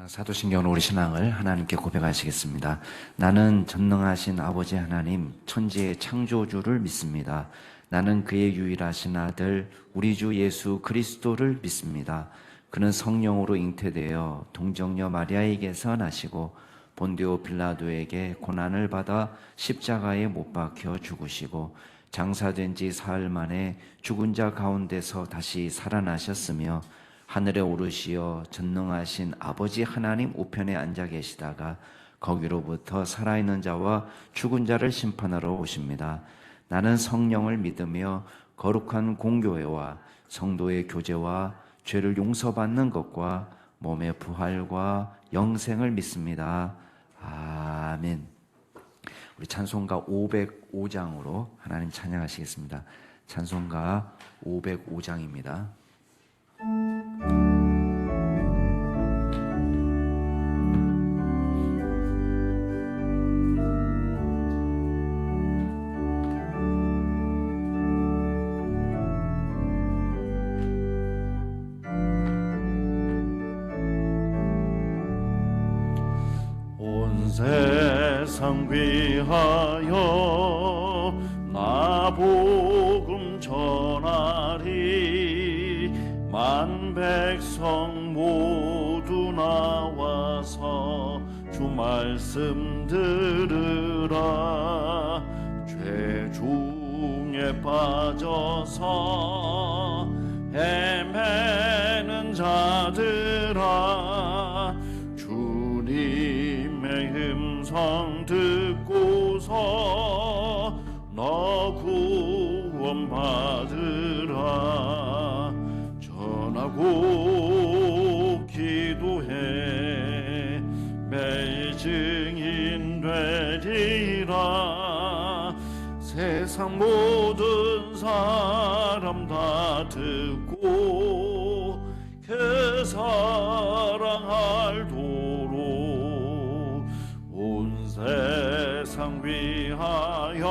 사도신경으로 우리 신앙을 하나님께 고백하시겠습니다. 나는 전능하신 아버지 하나님, 천지의 창조주를 믿습니다. 나는 그의 유일하신 아들, 우리 주 예수 그리스도를 믿습니다. 그는 성령으로 잉태되어 동정녀 마리아에게서 나시고 본디오 빌라도에게 고난을 받아 십자가에 못 박혀 죽으시고 장사된 지 사흘 만에 죽은 자 가운데서 다시 살아나셨으며 하늘에 오르시어 전능하신 아버지 하나님 우편에 앉아 계시다가 거기로부터 살아있는 자와 죽은 자를 심판하러 오십니다. 나는 성령을 믿으며 거룩한 공교회와 성도의 교제와 죄를 용서받는 것과 몸의 부활과 영생을 믿습니다. 아멘. 우리 찬송가 505장으로 하나님 찬양하시겠습니다. 찬송가 505장입니다. 온 세상 위하여 나 복음 전하리. 만 백성 모두 나와서 주 말씀 들으라. 죄 중에 빠져서 헤매는 자들아, 주님의 음성 듣고서 너 구원 받으라. 전하고 기도해 매일 증인 되리라. 세상 모든 사람 다 듣고 그 사랑할도록 온 세상 위하여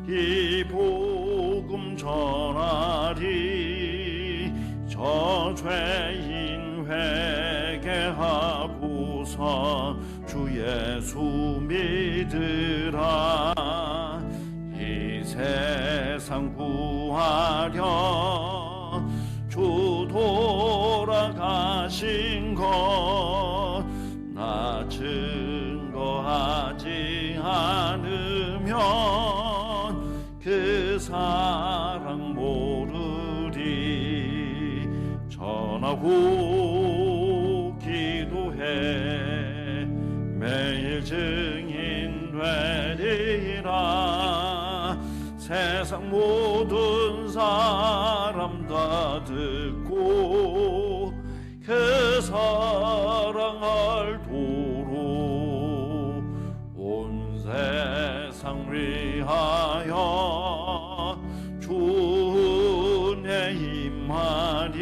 이 복음 전하리. 저 죄인 회개하고서 주 예수 믿으라. 이 세상 구하려 주 돌아가신 것 나 증거하지 않으면 그 사랑 모르리. 전하고 기도해 매일 증인 되리라. 세상 모든 사람 다 듣고 그 사랑할도록 온 세상 위하여 주 은혜 임하리.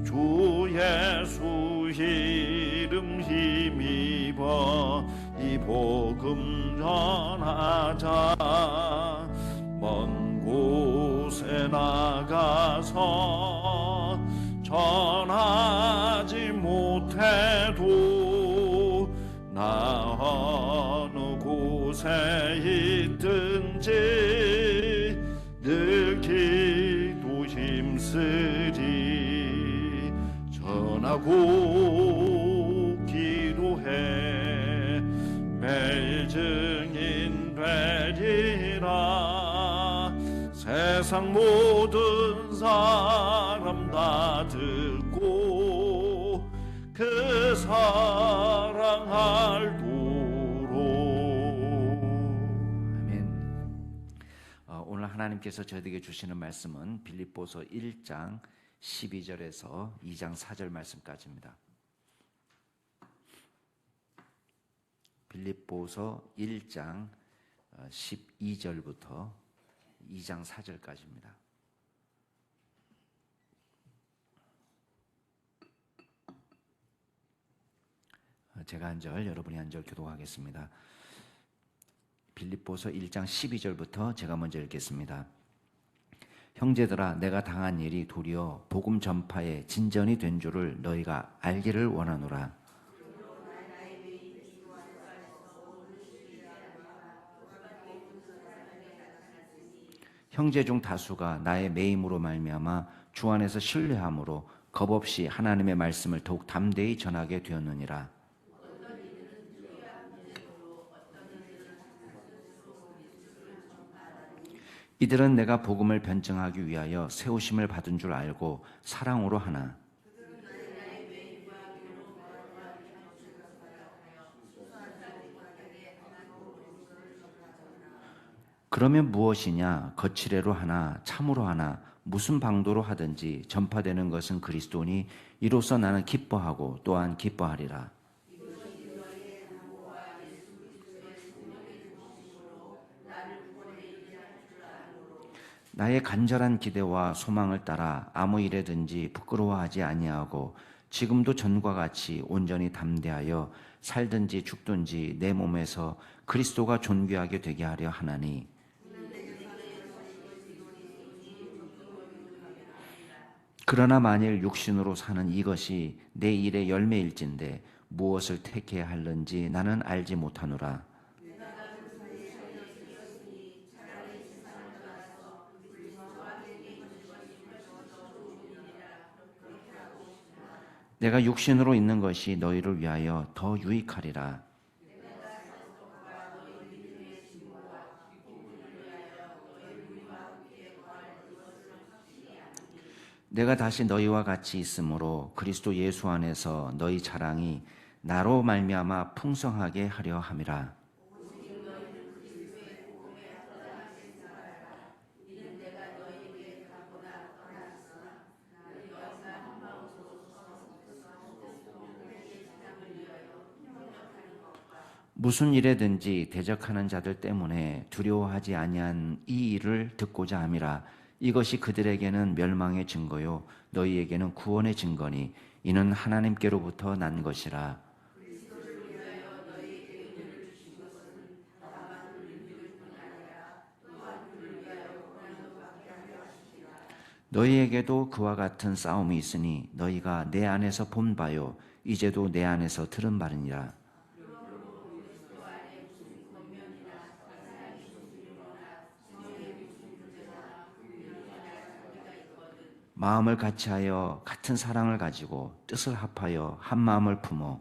주 예수 이름 힘입어 이 복음 전하자. 먼 곳에 나가서 전하지 못해도 나 어느 곳에 있든지 늘 기도 힘쓰리. 전하고 기도해 매일 증인 되리라. 세상 모든 사람 다 듣고 그 사랑할도록. 아멘. 오늘 하나님께서 저희에게 주시는 말씀은 빌립보서 1장 12절에서 2장 4절 말씀까지입니다. 빌립보서 1장 12절부터 2장 4절까지입니다. 제가 한 절, 여러분이 한 절 교독하겠습니다. 빌립보서 1장 12절부터 제가 먼저 읽겠습니다. 형제들아 내가 당한 일이 도리어 복음 전파의 진전이 된 줄을 너희가 알기를 원하노라. 형제 중 다수가 나의 매임으로 말미암아 주 안에서 신뢰함으로 겁없이 하나님의 말씀을 더욱 담대히 전하게 되었느니라. 이들은 내가 복음을 변증하기 위하여 세우심을 받은 줄 알고 사랑으로 하나. 그러면 무엇이냐? 거칠애로 하나 참으로 하나 무슨 방도로 하든지 전파되는 것은 그리스도니 이로써 나는 기뻐하고 또한 기뻐하리라. 나의 간절한 기대와 소망을 따라 아무 일에든지 부끄러워하지 아니하고 지금도 전과 같이 온전히 담대하여 살든지 죽든지 내 몸에서 그리스도가 존귀하게 되게 하려 하나니. 그러나 만일 육신으로 사는 이것이 내 일의 열매일진데 무엇을 택해야 할는지 나는 알지 못하노라. 내가 육신으로 있는 것이 너희를 위하여 더 유익하리라. 내가 다시 너희와 같이 있으므로 그리스도 예수 안에서 너희 자랑이 나로 말미암아 풍성하게 하려 함이라. 무슨 일에든지 대적하는 자들 때문에 두려워하지 아니한 이 일을 듣고자 함이라. 이것이 그들에게는 멸망의 증거요 너희에게는 구원의 증거니 이는 하나님께로부터 난 것이라. 너희에게도 그와 같은 싸움이 있으니 너희가 내 안에서 본 바요 이제도 내 안에서 들은 바니라. 마음을 같이하여 같은 사랑을 가지고 뜻을 합하여 한 마음을 품어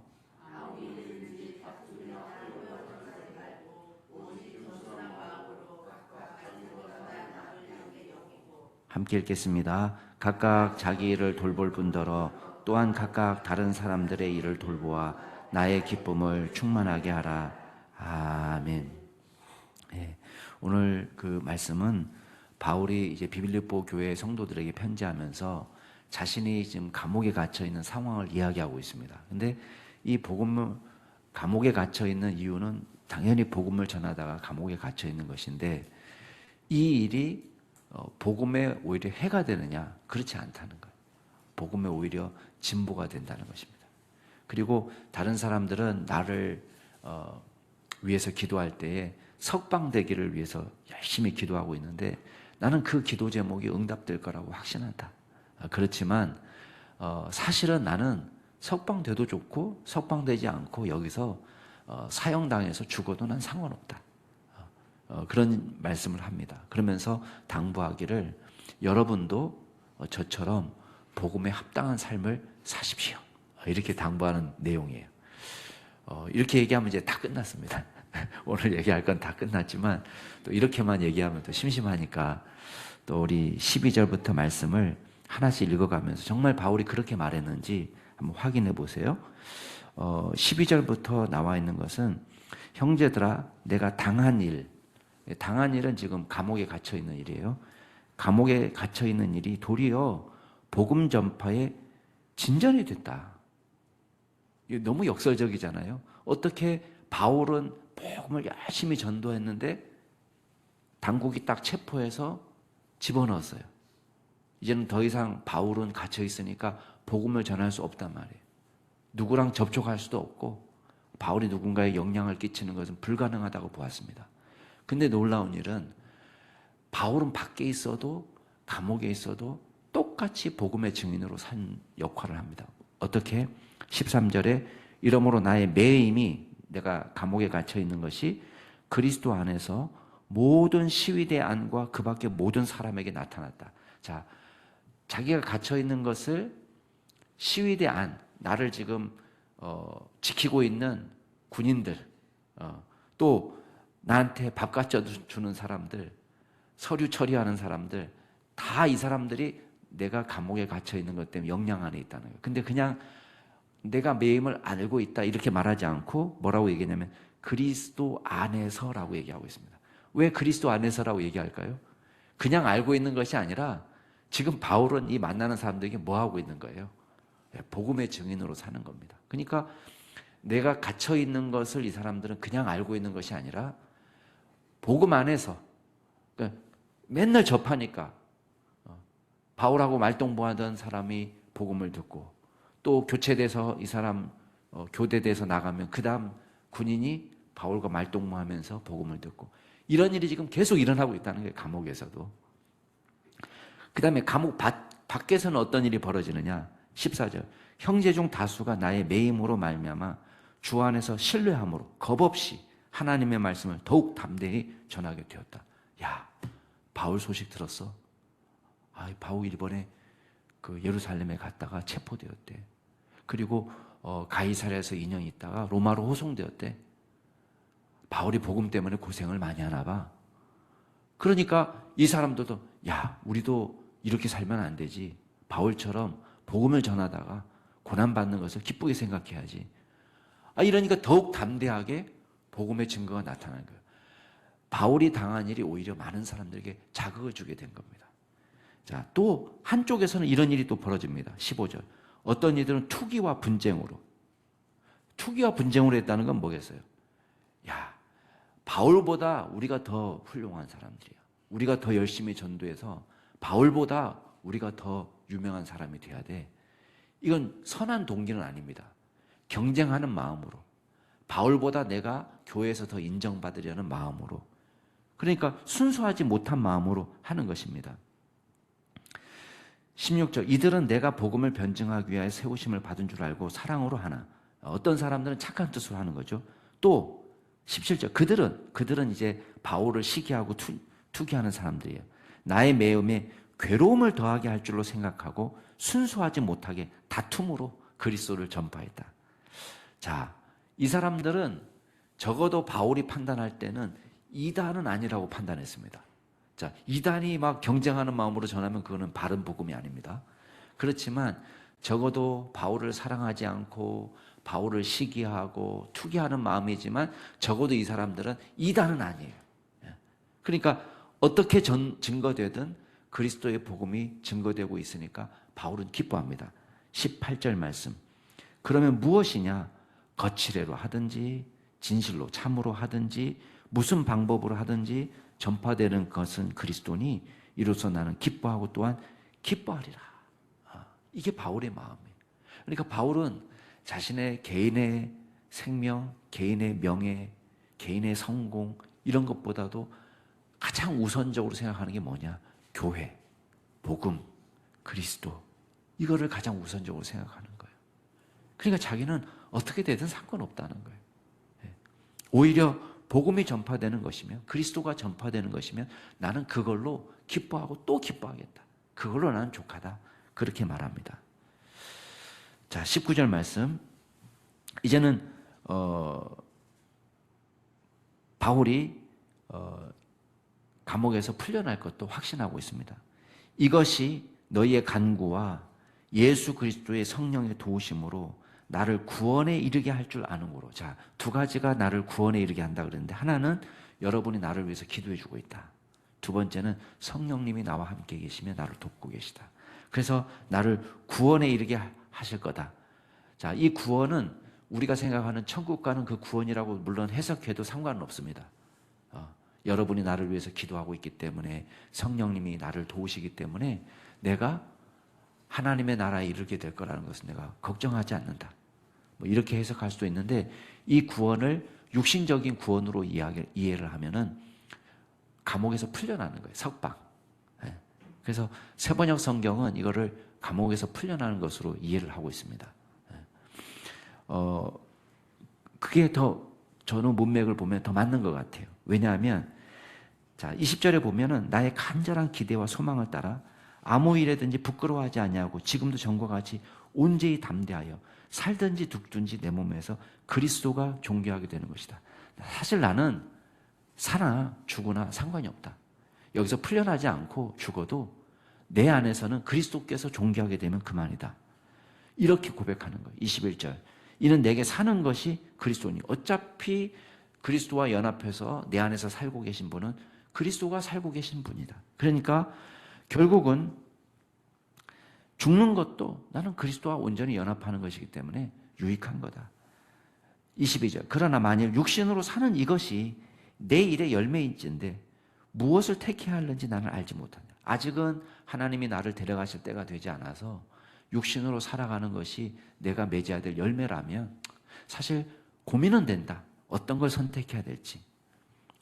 함께 읽겠습니다. 각각 자기 일을 돌볼 뿐더러 또한 각각 다른 사람들의 일을 돌보아 나의 기쁨을 충만하게 하라. 아멘. 네, 오늘 그 말씀은 바울이 이제 비빌립보 교회 성도들에게 편지하면서 자신이 지금 감옥에 갇혀 있는 상황을 이야기하고 있습니다. 근데 이 복음을 감옥에 갇혀 있는 이유는 당연히 복음을 전하다가 감옥에 갇혀 있는 것인데 이 일이 복음에 오히려 해가 되느냐? 그렇지 않다는 거예요. 복음에 오히려 진보가 된다는 것입니다. 그리고 다른 사람들은 나를 위해서 기도할 때에 석방되기를 위해서 열심히 기도하고 있는데 나는 그 기도 제목이 응답될 거라고 확신한다. 그렇지만 사실은 나는 석방돼도 좋고 석방되지 않고 여기서 사형당해서 죽어도 난 상관없다. 그런 말씀을 합니다. 그러면서 당부하기를 여러분도 저처럼 복음에 합당한 삶을 사십시오. 이렇게 당부하는 내용이에요. 이렇게 얘기하면 이제 다 끝났습니다. 오늘 얘기할 건 다 끝났지만 또 이렇게만 얘기하면 또 심심하니까 또 우리 12절부터 말씀을 하나씩 읽어가면서 정말 바울이 그렇게 말했는지 한번 확인해 보세요. 12절부터 나와 있는 것은 형제들아 내가 당한 일은 지금 감옥에 갇혀 있는 일이에요. 감옥에 갇혀 있는 일이 도리어 복음 전파에 진전이 됐다. 이게 너무 역설적이잖아요. 어떻게 바울은 복음을 열심히 전도했는데 당국이 딱 체포해서 집어넣었어요. 이제는 더 이상 바울은 갇혀 있으니까 복음을 전할 수 없단 말이에요. 누구랑 접촉할 수도 없고 바울이 누군가에 영향을 끼치는 것은 불가능하다고 보았습니다. 근데 놀라운 일은 바울은 밖에 있어도 감옥에 있어도 똑같이 복음의 증인으로 산 역할을 합니다. 어떻게? 13절에 이러므로 나의 매임이, 내가 감옥에 갇혀 있는 것이 그리스도 안에서 모든 시위대 안과 그 밖의 모든 사람에게 나타났다. 자, 자기가 갇혀 있는 것을 시위대 안, 나를 지금 지키고 있는 군인들, 또 나한테 밥 갖다 주는 사람들, 서류 처리하는 사람들, 다 이 사람들이 내가 감옥에 갇혀 있는 것 때문에 영향 안에 있다는 거예요. 근데 그냥 내가 매임을 알고 있다 이렇게 말하지 않고 뭐라고 얘기하냐면 그리스도 안에서라고 얘기하고 있습니다. 왜 그리스도 안에서라고 얘기할까요? 그냥 알고 있는 것이 아니라 지금 바울은 이 만나는 사람들에게 뭐 하고 있는 거예요? 복음의 증인으로 사는 겁니다. 그러니까 내가 갇혀 있는 것을 이 사람들은 그냥 알고 있는 것이 아니라 복음 안에서, 그러니까 맨날 접하니까 바울하고 말동무하던 사람이 복음을 듣고 또 교체돼서 이 사람 교대돼서 나가면 그 다음 군인이 바울과 말동무하면서 복음을 듣고 이런 일이 지금 계속 일어나고 있다는 거예요. 감옥에서도. 그 다음에 감옥 밖에서는 어떤 일이 벌어지느냐. 14절 형제 중 다수가 나의 매임으로 말미암아 주 안에서 신뢰함으로 겁없이 하나님의 말씀을 더욱 담대히 전하게 되었다. 야, 바울 소식 들었어? 바울 이번에 그 예루살렘에 갔다가 체포되었대. 그리고 가이사랴에서 2년 있다가 로마로 호송되었대. 바울이 복음 때문에 고생을 많이 하나 봐. 그러니까 이 사람들도 야, 우리도 이렇게 살면 안 되지. 바울처럼 복음을 전하다가 고난받는 것을 기쁘게 생각해야지. 이러니까 더욱 담대하게 복음의 증거가 나타나는 거예요. 바울이 당한 일이 오히려 많은 사람들에게 자극을 주게 된 겁니다. 자, 또 한쪽에서는 이런 일이 또 벌어집니다. 15절. 어떤 이들은 투기와 분쟁으로 했다는 건 뭐겠어요? 야, 바울보다 우리가 더 훌륭한 사람들이야. 우리가 더 열심히 전도해서 바울보다 우리가 더 유명한 사람이 돼야 돼. 이건 선한 동기는 아닙니다. 경쟁하는 마음으로, 바울보다 내가 교회에서 더 인정받으려는 마음으로, 그러니까 순수하지 못한 마음으로 하는 것입니다. 16절 이들은 내가 복음을 변증하기 위하여 세우심을 받은 줄 알고 사랑으로 하나. 어떤 사람들은 착한 뜻으로 하는 거죠. 또 17절 그들은 이제 바울을 시기하고 투기하는 사람들이에요. 나의 매음에 괴로움을 더하게 할 줄로 생각하고 순수하지 못하게 다툼으로 그리스도를 전파했다. 자, 이 사람들은 적어도 바울이 판단할 때는 이단은 아니라고 판단했습니다. 자, 이단이 막 경쟁하는 마음으로 전하면 그거는 바른 복음이 아닙니다. 그렇지만 적어도 바울을 사랑하지 않고 바울을 시기하고 투기하는 마음이지만 적어도 이 사람들은 이단은 아니에요. 그러니까 어떻게 증거되든 그리스도의 복음이 증거되고 있으니까 바울은 기뻐합니다. 18절 말씀. 그러면 무엇이냐? 거칠애로 하든지 진실로 참으로 하든지 무슨 방법으로 하든지 전파되는 것은 그리스도니 이로써 나는 기뻐하고 또한 기뻐하리라. 이게 바울의 마음이에요. 그러니까 바울은 자신의 개인의 생명, 개인의 명예, 개인의 성공 이런 것보다도 가장 우선적으로 생각하는 게 뭐냐? 교회, 복음, 그리스도 이거를 가장 우선적으로 생각하는 거예요. 그러니까 자기는 어떻게 되든 상관없다는 거예요. 오히려 복음이 전파되는 것이면 그리스도가 전파되는 것이면 나는 그걸로 기뻐하고 또 기뻐하겠다. 그걸로 나는 족하다. 그렇게 말합니다. 자, 19절 말씀. 이제는 바울이 감옥에서 풀려날 것도 확신하고 있습니다. 이것이 너희의 간구와 예수 그리스도의 성령의 도우심으로 나를 구원에 이르게 할 줄 아는으로. 자, 두 가지가 나를 구원에 이르게 한다 그랬는데 하나는 여러분이 나를 위해서 기도해 주고 있다. 두 번째는 성령님이 나와 함께 계시며 나를 돕고 계시다. 그래서 나를 구원에 이르게 하실 거다. 자, 이 구원은 우리가 생각하는 천국 가는 그 구원이라고 물론 해석해도 상관은 없습니다. 여러분이 나를 위해서 기도하고 있기 때문에 성령님이 나를 도우시기 때문에 내가 하나님의 나라에 이르게 될 거라는 것은 내가 걱정하지 않는다. 뭐 이렇게 해석할 수도 있는데 이 구원을 육신적인 구원으로 이해를 하면은 감옥에서 풀려나는 거예요. 석방. 그래서 새번역 성경은 이거를 감옥에서 풀려나는 것으로 이해를 하고 있습니다. 그게 더 저는 문맥을 보면 더 맞는 것 같아요. 왜냐하면 자 20절에 보면은 나의 간절한 기대와 소망을 따라 아무 일에든지 부끄러워하지 아니하고 지금도 전과 같이 온전히 담대하여 살든지 죽든지 내 몸에서 그리스도가 존귀하게 되는 것이다. 사실 나는 사나 죽으나 상관이 없다. 여기서 풀려나지 않고 죽어도 내 안에서는 그리스도께서 존귀하게 되면 그만이다. 이렇게 고백하는 거예요. 21절. 이는 내게 사는 것이 그리스도니 어차피 그리스도와 연합해서 내 안에서 살고 계신 분은 그리스도가 살고 계신 분이다. 그러니까 결국은 죽는 것도 나는 그리스도와 온전히 연합하는 것이기 때문에 유익한 거다. 22절. 그러나 만일 육신으로 사는 이것이 내 일의 열매인지인데 무엇을 택해야 하는지 나는 알지 못한다. 아직은 하나님이 나를 데려가실 때가 되지 않아서 육신으로 살아가는 것이 내가 맺어야 될 열매라면 사실 고민은 된다. 어떤 걸 선택해야 될지.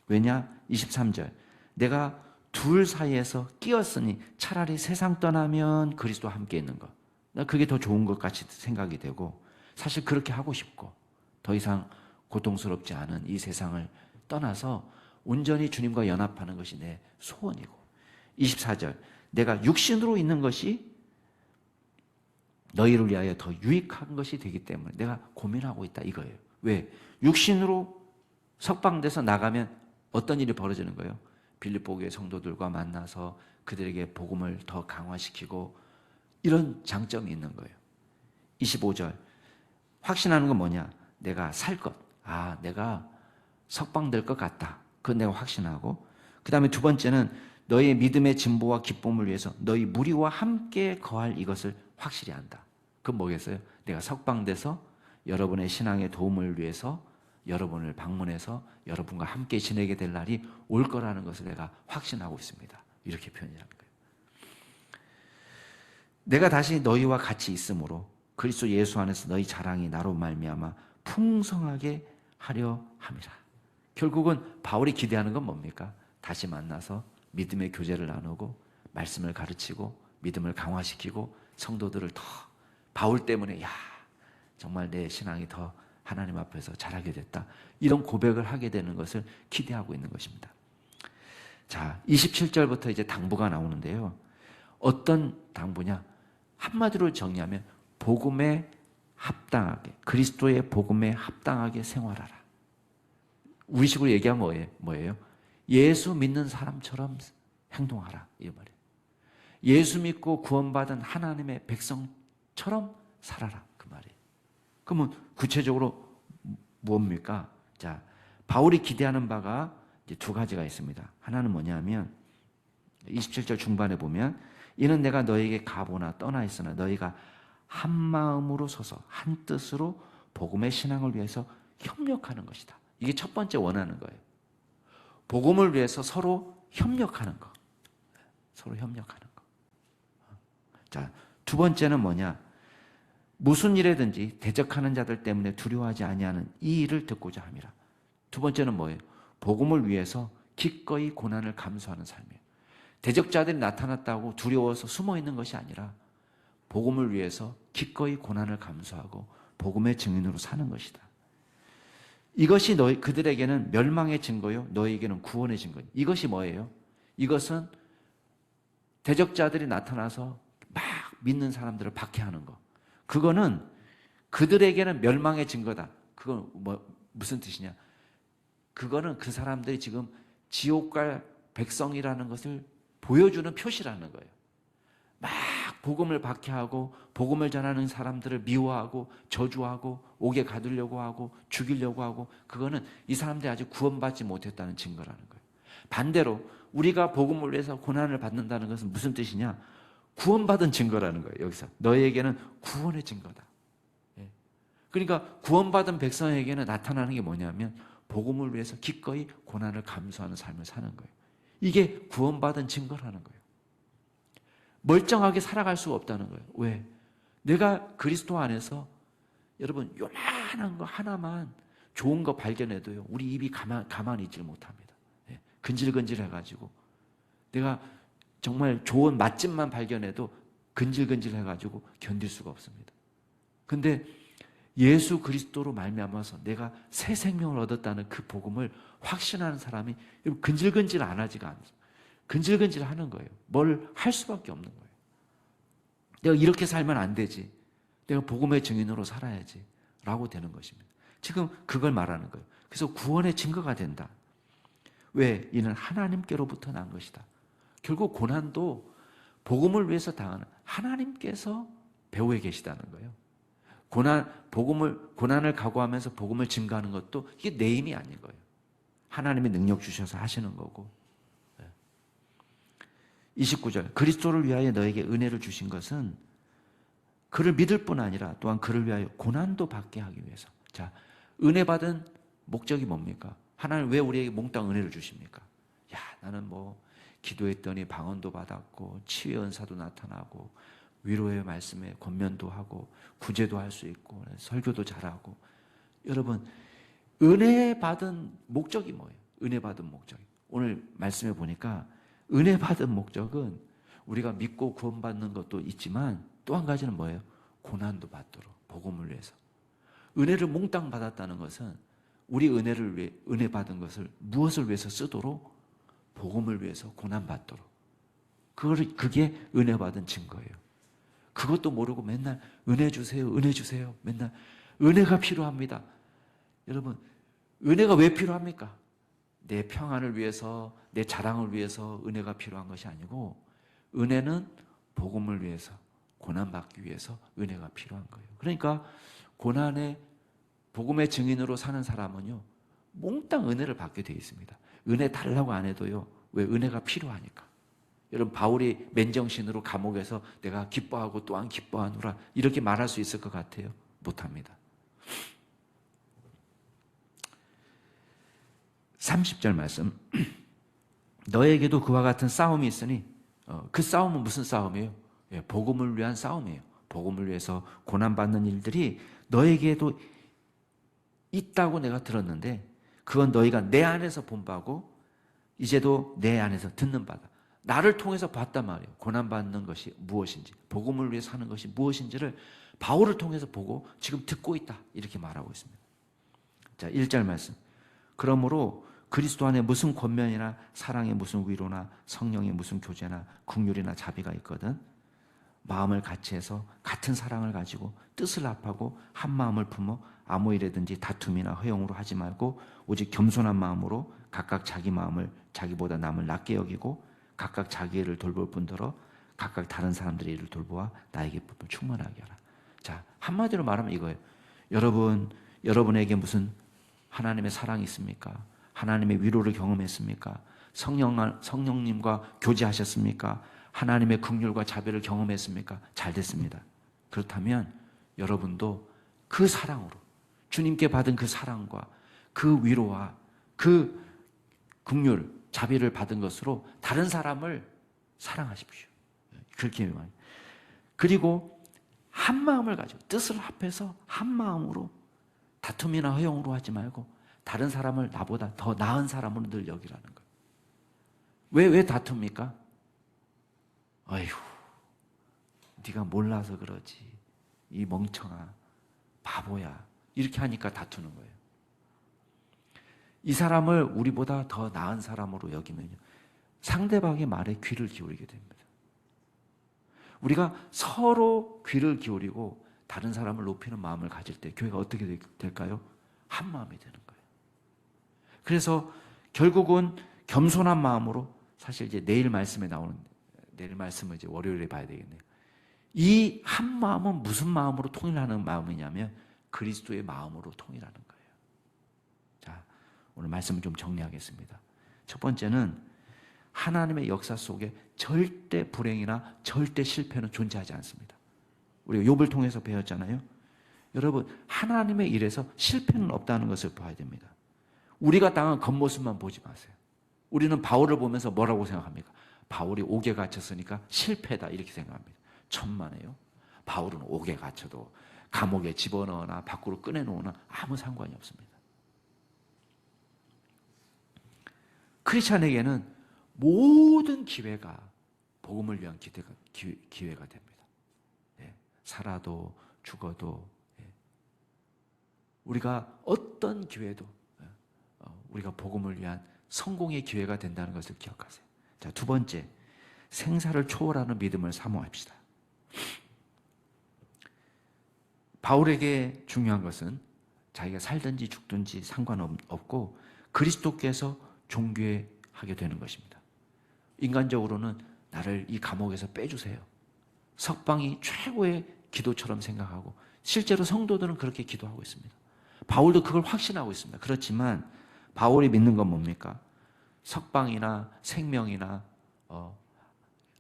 왜냐? 23절. 내가 둘 사이에서 끼었으니 차라리 세상 떠나면 그리스도와 함께 있는 것. 나 그게 더 좋은 것 같이 생각이 되고 사실 그렇게 하고 싶고 더 이상 고통스럽지 않은 이 세상을 떠나서 온전히 주님과 연합하는 것이 내 소원이고 24절. 내가 육신으로 있는 것이 너희를 위하여 더 유익한 것이 되기 때문에 내가 고민하고 있다 이거예요. 왜? 육신으로 석방돼서 나가면 어떤 일이 벌어지는 거예요? 빌립보교의 성도들과 만나서 그들에게 복음을 더 강화시키고 이런 장점이 있는 거예요. 25절. 확신하는 건 뭐냐? 내가 살 것. 내가 석방될 것 같다. 그건 내가 확신하고 그 다음에 두 번째는 너희의 믿음의 진보와 기쁨을 위해서 너희 무리와 함께 거할 이것을 확실히 안다. 그건 뭐겠어요? 내가 석방돼서 여러분의 신앙의 도움을 위해서 여러분을 방문해서 여러분과 함께 지내게 될 날이 올 거라는 것을 내가 확신하고 있습니다. 이렇게 표현하는 거예요. 내가 다시 너희와 같이 있으므로 그리스도 예수 안에서 너희 자랑이 나로 말미암아 풍성하게 하려 함이라. 결국은 바울이 기대하는 건 뭡니까? 다시 만나서 믿음의 교제를 나누고 말씀을 가르치고 믿음을 강화시키고 성도들을 더 바울 때문에 정말 내 신앙이 더 하나님 앞에서 자라게 됐다. 이런 고백을 하게 되는 것을 기대하고 있는 것입니다. 자, 27절부터 이제 당부가 나오는데요. 어떤 당부냐? 한마디로 정리하면 복음에 합당하게, 그리스도의 복음에 합당하게 생활하라. 우리식으로 얘기하면 뭐예요? 예수 믿는 사람처럼 행동하라. 이 말이에요. 예수 믿고 구원받은 하나님의 백성처럼 살아라. 그 말이에요. 그러면 구체적으로 뭡니까? 자, 바울이 기대하는 바가 이제 두 가지가 있습니다. 하나는 뭐냐면 27절 중반에 보면 이는 내가 너에게 가보나 떠나 있으나 너희가 한 마음으로 서서 한 뜻으로 복음의 신앙을 위해서 협력하는 것이다. 이게 첫 번째 원하는 거예요. 복음을 위해서 서로 협력하는 거. 서로 협력하는 거. 자, 두 번째는 뭐냐? 무슨 일에든지 대적하는 자들 때문에 두려워하지 아니하는 이 일을 듣고자 함이라. 두 번째는 뭐예요? 복음을 위해서 기꺼이 고난을 감수하는 삶이에요. 대적자들이 나타났다고 두려워서 숨어 있는 것이 아니라 복음을 위해서 기꺼이 고난을 감수하고 복음의 증인으로 사는 것이다. 이것이 그들에게는 멸망의 증거요, 너희에게는 구원의 증거예요. 이것이 뭐예요? 이것은 대적자들이 나타나서 막 믿는 사람들을 박해하는 거. 그거는 그들에게는 멸망의 증거다. 그건 무슨 뜻이냐? 그거는 그 사람들이 지금 지옥 갈 백성이라는 것을 보여주는 표시라는 거예요. 막 복음을 박해하고 복음을 전하는 사람들을 미워하고 저주하고 옥에 가두려고 하고 죽이려고 하고 그거는 이 사람들이 아직 구원받지 못했다는 증거라는 거예요. 반대로 우리가 복음을 위해서 고난을 받는다는 것은 무슨 뜻이냐? 구원받은 증거라는 거예요. 여기서 너희에게는 구원의 증거다. 그러니까 구원받은 백성에게는 나타나는 게 뭐냐면 복음을 위해서 기꺼이 고난을 감수하는 삶을 사는 거예요. 이게 구원받은 증거라는 거예요. 멀쩡하게 살아갈 수가 없다는 거예요. 왜? 내가 그리스도 안에서 여러분 요만한 거 하나만 좋은 거 발견해도요 우리 입이 가만히 있지를 못합니다. 근질근질해가지고 내가 정말 좋은 맛집만 발견해도 근질근질해가지고 견딜 수가 없습니다. 근데 예수 그리스도로 말미암아서 내가 새 생명을 얻었다는 그 복음을 확신하는 사람이 근질근질 안 하지가 않습니다. 근질근질 하는 거예요. 뭘 할 수밖에 없는 거예요. 내가 이렇게 살면 안 되지. 내가 복음의 증인으로 살아야지. 라고 되는 것입니다. 지금 그걸 말하는 거예요. 그래서 구원의 증거가 된다. 왜? 이는 하나님께로부터 난 것이다. 결국 고난도 복음을 위해서 당하는 하나님께서 배후에 계시다는 거예요. 고난을 각오하면서 복음을 증거하는 것도 이게 내 힘이 아닌 거예요. 하나님이 능력 주셔서 하시는 거고. 29절 그리스도를 위하여 너에게 은혜를 주신 것은 그를 믿을 뿐 아니라 또한 그를 위하여 고난도 받게 하기 위해서. 자, 은혜 받은 목적이 뭡니까? 하나님 왜 우리에게 몽땅 은혜를 주십니까? 야, 나는 뭐 기도했더니 방언도 받았고 치유의 은사도 나타나고 위로의 말씀에 권면도 하고 구제도 할 수 있고 설교도 잘하고. 여러분, 은혜 받은 목적이 뭐예요? 은혜 받은 목적이. 오늘 말씀해 보니까 은혜 받은 목적은 우리가 믿고 구원받는 것도 있지만 또 한 가지는 뭐예요? 고난도 받도록 복음을 위해서. 은혜를 몽땅 받았다는 것은 우리 은혜 받은 것을 무엇을 위해서 쓰도록? 복음을 위해서 고난 받도록. 그게 은혜 받은 증거예요. 그것도 모르고 맨날 은혜 주세요, 은혜 주세요. 맨날 은혜가 필요합니다. 여러분, 은혜가 왜 필요합니까? 내 평안을 위해서, 내 자랑을 위해서 은혜가 필요한 것이 아니고 은혜는 복음을 위해서, 고난받기 위해서 은혜가 필요한 거예요. 그러니까 고난의 복음의 증인으로 사는 사람은요, 몽땅 은혜를 받게 되어 있습니다. 은혜 달라고 안 해도요. 왜? 은혜가 필요하니까. 여러분, 바울이 맨정신으로 감옥에서 내가 기뻐하고 또한 기뻐하노라 이렇게 말할 수 있을 것 같아요? 못합니다. 30절 말씀. 너에게도 그와 같은 싸움이 있으니 그 싸움은 무슨 싸움이에요? 예, 복음을 위한 싸움이에요. 복음을 위해서 고난받는 일들이 너에게도 있다고 내가 들었는데 그건 너희가 내 안에서 본 바고 이제도 내 안에서 듣는 바다. 나를 통해서 봤단 말이에요. 고난받는 것이 무엇인지, 복음을 위해 사는 것이 무엇인지를 바울을 통해서 보고 지금 듣고 있다 이렇게 말하고 있습니다. 자, 1절 말씀. 그러므로 그리스도 안에 무슨 권면이나 사랑에 무슨 위로나 성령에 무슨 교제나 긍휼이나 자비가 있거든 마음을 같이 해서 같은 사랑을 가지고 뜻을 합하고 한 마음을 품어 아무 일에든지 다툼이나 허용으로 하지 말고 오직 겸손한 마음으로 각각 자기 마음을 자기보다 남을 낮게 여기고 각각 자기 일을 돌볼 뿐더러 각각 다른 사람들의 일을 돌보아 나의 기쁨을 충만하게 하라. 자, 한마디로 말하면 이거예요. 여러분에게 무슨 하나님의 사랑이 있습니까? 하나님의 위로를 경험했습니까? 성령님과 교제하셨습니까? 하나님의 긍휼과 자비를 경험했습니까? 잘 됐습니다. 그렇다면 여러분도 그 사랑으로 주님께 받은 그 사랑과 그 위로와 그 긍휼, 자비를 받은 것으로 다른 사람을 사랑하십시오. 그렇게 말해요. 그리고 한 마음을 가지고 뜻을 합해서 한 마음으로 다툼이나 허용으로 하지 말고 다른 사람을 나보다 더 나은 사람으로 늘 여기라는 거예요. 왜 다툽니까? 아이고, 네가 몰라서 그러지. 이 멍청아, 바보야. 이렇게 하니까 다투는 거예요. 이 사람을 우리보다 더 나은 사람으로 여기면요, 상대방의 말에 귀를 기울이게 됩니다. 우리가 서로 귀를 기울이고 다른 사람을 높이는 마음을 가질 때 교회가 어떻게 될까요? 한 마음이 되는 거예요. 그래서 결국은 겸손한 마음으로, 사실 이제 내일 말씀에 나오는, 내일 말씀을 이제 월요일에 봐야 되겠네요. 이 한 마음은 무슨 마음으로 통일하는 마음이냐면 그리스도의 마음으로 통일하는 거예요. 자, 오늘 말씀을 좀 정리하겠습니다. 첫 번째는 하나님의 역사 속에 절대 불행이나 절대 실패는 존재하지 않습니다. 우리가 욥을 통해서 배웠잖아요. 여러분, 하나님의 일에서 실패는 없다는 것을 봐야 됩니다. 우리가 당한 겉모습만 보지 마세요. 우리는 바울을 보면서 뭐라고 생각합니까? 바울이 옥에 갇혔으니까 실패다 이렇게 생각합니다. 천만에요. 바울은 옥에 갇혀도 감옥에 집어넣으나 밖으로 꺼내놓으나 아무 상관이 없습니다. 크리스찬에게는 모든 기회가 복음을 위한 기회가 됩니다. 예, 살아도 죽어도 우리가 어떤 기회도 우리가 복음을 위한 성공의 기회가 된다는 것을 기억하세요. 자, 두 번째, 생사를 초월하는 믿음을 사모합시다. 바울에게 중요한 것은 자기가 살든지 죽든지 상관없고 그리스도께서 존귀하게 되는 것입니다. 인간적으로는 나를 이 감옥에서 빼주세요. 석방이 최고의 기도처럼 생각하고 실제로 성도들은 그렇게 기도하고 있습니다. 바울도 그걸 확신하고 있습니다. 그렇지만 바울이 믿는 건 뭡니까? 석방이나 생명이나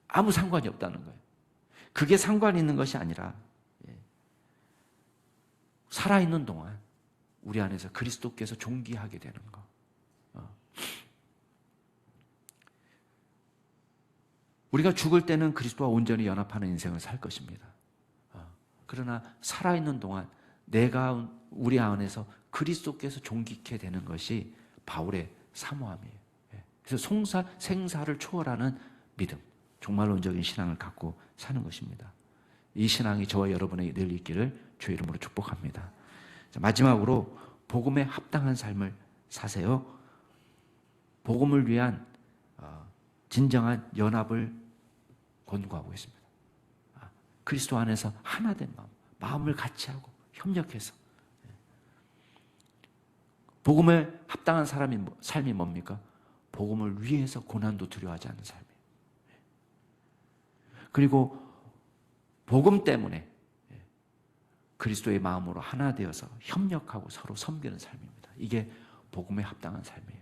아무 상관이 없다는 거예요. 그게 상관이 있는 것이 아니라 살아있는 동안 우리 안에서 그리스도께서 존귀하게 되는 거. 우리가 죽을 때는 그리스도와 온전히 연합하는 인생을 살 것입니다. 그러나 살아있는 동안 내가 우리 안에서 그리스도께서 존귀케 되는 것이 바울의 사모함이에요. 그래서 생사를 초월하는 믿음, 종말론적인 신앙을 갖고 사는 것입니다. 이 신앙이 저와 여러분에게 늘 있기를 주의 이름으로 축복합니다. 자, 마지막으로 복음에 합당한 삶을 사세요. 복음을 위한 진정한 연합을 권고하고 있습니다. 그리스도 안에서 하나된 마음을 같이 하고 협력해서 복음에 합당한 삶이 뭡니까? 복음을 위해서 고난도 두려워하지 않는 삶이에요. 그리고 복음 때문에 그리스도의 마음으로 하나 되어서 협력하고 서로 섬기는 삶입니다. 이게 복음에 합당한 삶이에요.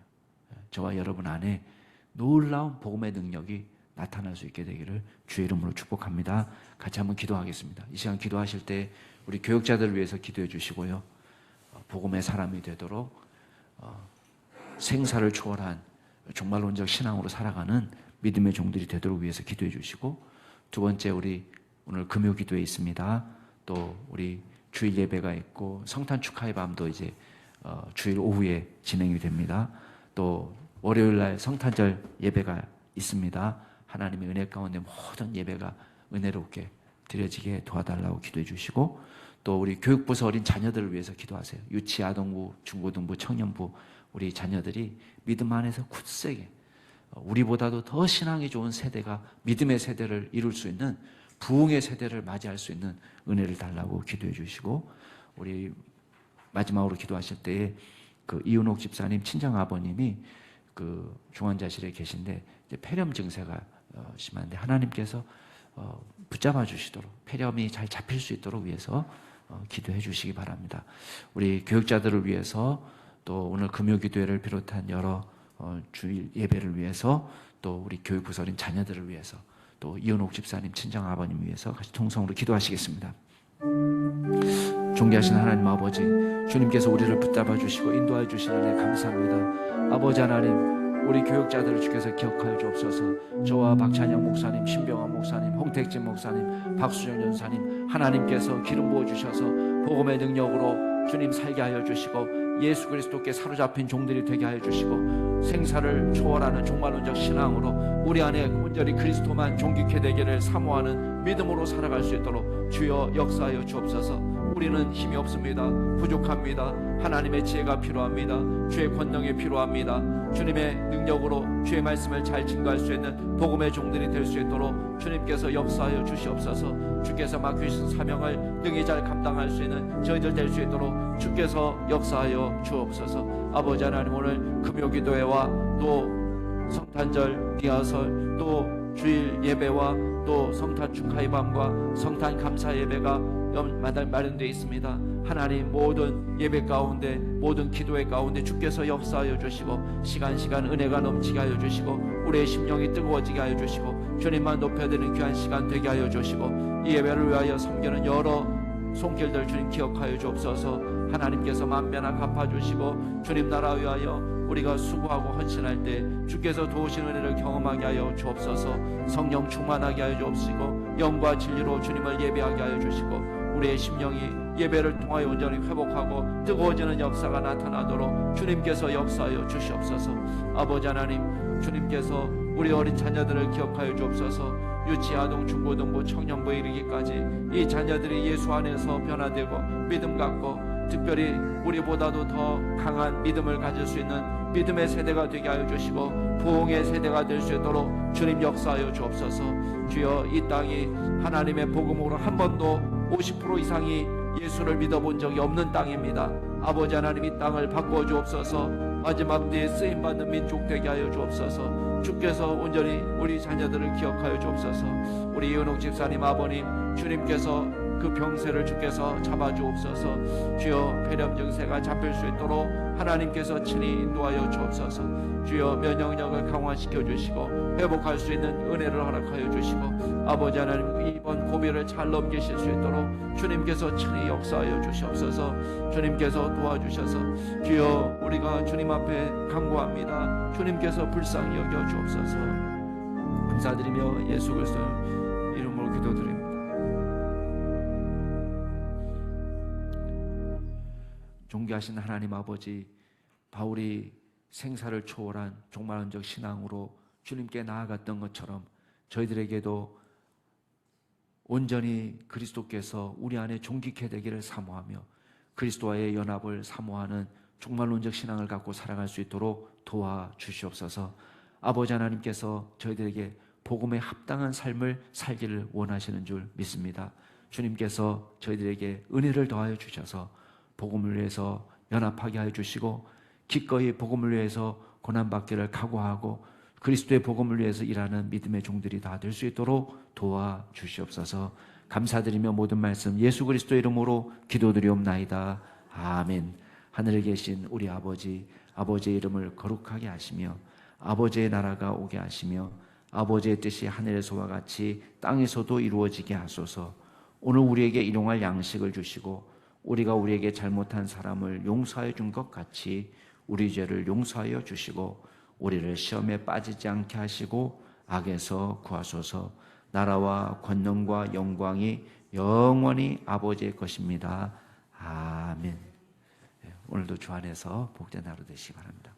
저와 여러분 안에 놀라운 복음의 능력이 나타날 수 있게 되기를 주의 이름으로 축복합니다. 같이 한번 기도하겠습니다. 이 시간 기도하실 때 우리 교육자들을 위해서 기도해 주시고요. 복음의 사람이 되도록 생사를 초월한 종말론적 신앙으로 살아가는 믿음의 종들이 되도록 위해서 기도해 주시고, 두 번째, 우리 오늘 금요 기도회 있습니다. 또 우리 주일 예배가 있고 성탄 축하의 밤도 이제 주일 오후에 진행이 됩니다. 또 월요일 날 성탄절 예배가 있습니다. 하나님의 은혜 가운데 모든 예배가 은혜롭게 드려지게 도와달라고 기도해 주시고, 또 우리 교육부서 어린 자녀들을 위해서 기도하세요. 유치, 아동부, 중고등부, 청년부 우리 자녀들이 믿음 안에서 굳세게 우리보다도 더 신앙이 좋은 세대가 믿음의 세대를 이룰 수 있는 부흥의 세대를 맞이할 수 있는 은혜를 달라고 기도해 주시고, 우리 마지막으로 기도하실 때에 그 이은옥 집사님 친정 아버님이 그 중환자실에 계신데 이제 폐렴 증세가 심한데 하나님께서 붙잡아 주시도록, 폐렴이 잘 잡힐 수 있도록 위해서 기도해 주시기 바랍니다. 우리 교육자들을 위해서, 또 오늘 금요 기도회를 비롯한 여러 주일 예배를 위해서, 또 우리 교육부서린 자녀들을 위해서, 또 이은옥 집사님 친정 아버님 위해서 같이 통성으로 기도하시겠습니다. 존귀하신 하나님 아버지, 주님께서 우리를 붙잡아 주시고 인도하여 주신 은혜 감사합니다. 아버지 하나님, 우리 교육자들을 주께서 기억하여 주옵소서. 저와 박찬영 목사님, 신병환 목사님, 홍택진 목사님, 박수정 전사님, 하나님께서 기름 부어 주셔서 복음의 능력으로 주님 살게 하여 주시고 예수 그리스도께 사로잡힌 종들이 되게 하여 주시고, 생사를 초월하는 종말론적 신앙으로 우리 안에 온전히 그리스도만 존귀케 되기를 사모하는 믿음으로 살아갈 수 있도록 주여 역사하여 주옵소서. 우리는 힘이 없습니다. 부족합니다. 하나님의 지혜가 필요합니다. 주의 권능이 필요합니다. 주님의 능력으로 주의 말씀을 잘 증거할 수 있는 복음의 종들이 될 수 있도록 주님께서 역사하여 주시옵소서. 주께서 맡기신 사명을 능히 잘 감당할 수 있는 저희들 될 수 있도록 주께서 역사하여 주옵소서. 아버지 하나님, 오늘 금요기도회와 또 성탄절 리허설, 또 주일 예배와 또 성탄 축하의 밤과 성탄 감사 예배가 마련되어 있습니다. 하나님, 모든 예배 가운데, 모든 기도회 가운데 주께서 역사하여 주시고 시간 은혜가 넘치게 하여 주시고 우리의 심령이 뜨거워지게 하여 주시고 주님만 높여드리는 귀한 시간 되게 하여 주시고 이 예배를 위하여 섬기는 여러 손길들 주님 기억하여 주옵소서. 하나님께서 만면하 갚아주시고 주님 나라 위하여 우리가 수고하고 헌신할 때 주께서 도우신 은혜를 경험하게 하여 주옵소서. 성령 충만하게 하여 주옵시고 영과 진리로 주님을 예배하게 하여 주시고 우리의 심령이 예배를 통하여 온전히 회복하고 뜨거워지는 역사가 나타나도록 주님께서 역사하여 주시옵소서. 아버지 하나님, 주님께서 우리 어린 자녀들을 기억하여 주옵소서. 유치, 아동, 중고등부, 청년부에 이르기까지 이 자녀들이 예수 안에서 변화되고 믿음 갖고 특별히 우리보다도 더 강한 믿음을 가질 수 있는 믿음의 세대가 되게 하여 주시고 부흥의 세대가 될 수 있도록 주님 역사하여 주옵소서. 주여, 이 땅이 하나님의 복음으로 한 번도 50% 이상이 예수를 믿어본 적이 없는 땅입니다. 아버지 하나님, 이 땅을 바꾸어 주옵소서. 마지막 때에 쓰임받는 민족 되게 하여 주옵소서. 주께서 온전히 우리 자녀들을 기억하여 주옵소서. 우리 이은옥 집사님 아버님, 주님께서 그 병세를 주께서 잡아주옵소서. 주여, 폐렴 증세가 잡힐 수 있도록 하나님께서 친히 인도하여 주옵소서. 주여, 면역력을 강화시켜 주시고 회복할 수 있는 은혜를 허락하여 주시고 아버지 하나님, 이번 고비를 잘 넘기실 수 있도록 주님께서 친히 역사하여 주시옵소서. 주님께서 도와주셔서 주여, 우리가 주님 앞에 간구합니다. 주님께서 불쌍히 여겨 주옵소서. 감사드리며 예수 그리스도 이름으로 기도드립니다. 존귀하신 하나님 아버지, 바울이 생사를 초월한 종말론적 신앙으로 주님께 나아갔던 것처럼 저희들에게도 온전히 그리스도께서 우리 안에 존귀케 되기를 사모하며 그리스도와의 연합을 사모하는 종말론적 신앙을 갖고 살아갈 수 있도록 도와주시옵소서. 아버지 하나님께서 저희들에게 복음에 합당한 삶을 살기를 원하시는 줄 믿습니다. 주님께서 저희들에게 은혜를 더하여 주셔서 복음을 위해서 연합하게 하여 주시고 기꺼이 복음을 위해서 고난받기를 각오하고 그리스도의 복음을 위해서 일하는 믿음의 종들이 다 될 수 있도록 도와주시옵소서. 감사드리며 모든 말씀 예수 그리스도의 이름으로 기도드리옵나이다. 아멘. 하늘에 계신 우리 아버지, 아버지의 이름을 거룩하게 하시며 아버지의 나라가 오게 하시며 아버지의 뜻이 하늘에서와 같이 땅에서도 이루어지게 하소서. 오늘 우리에게 일용할 양식을 주시고 우리가 우리에게 잘못한 사람을 용서하여 준 것 같이 우리 죄를 용서하여 주시고 우리를 시험에 빠지지 않게 하시고 악에서 구하소서. 나라와 권능과 영광이 영원히 아버지의 것입니다. 아멘. 오늘도 주 안에서 복된 하루 되시기 바랍니다.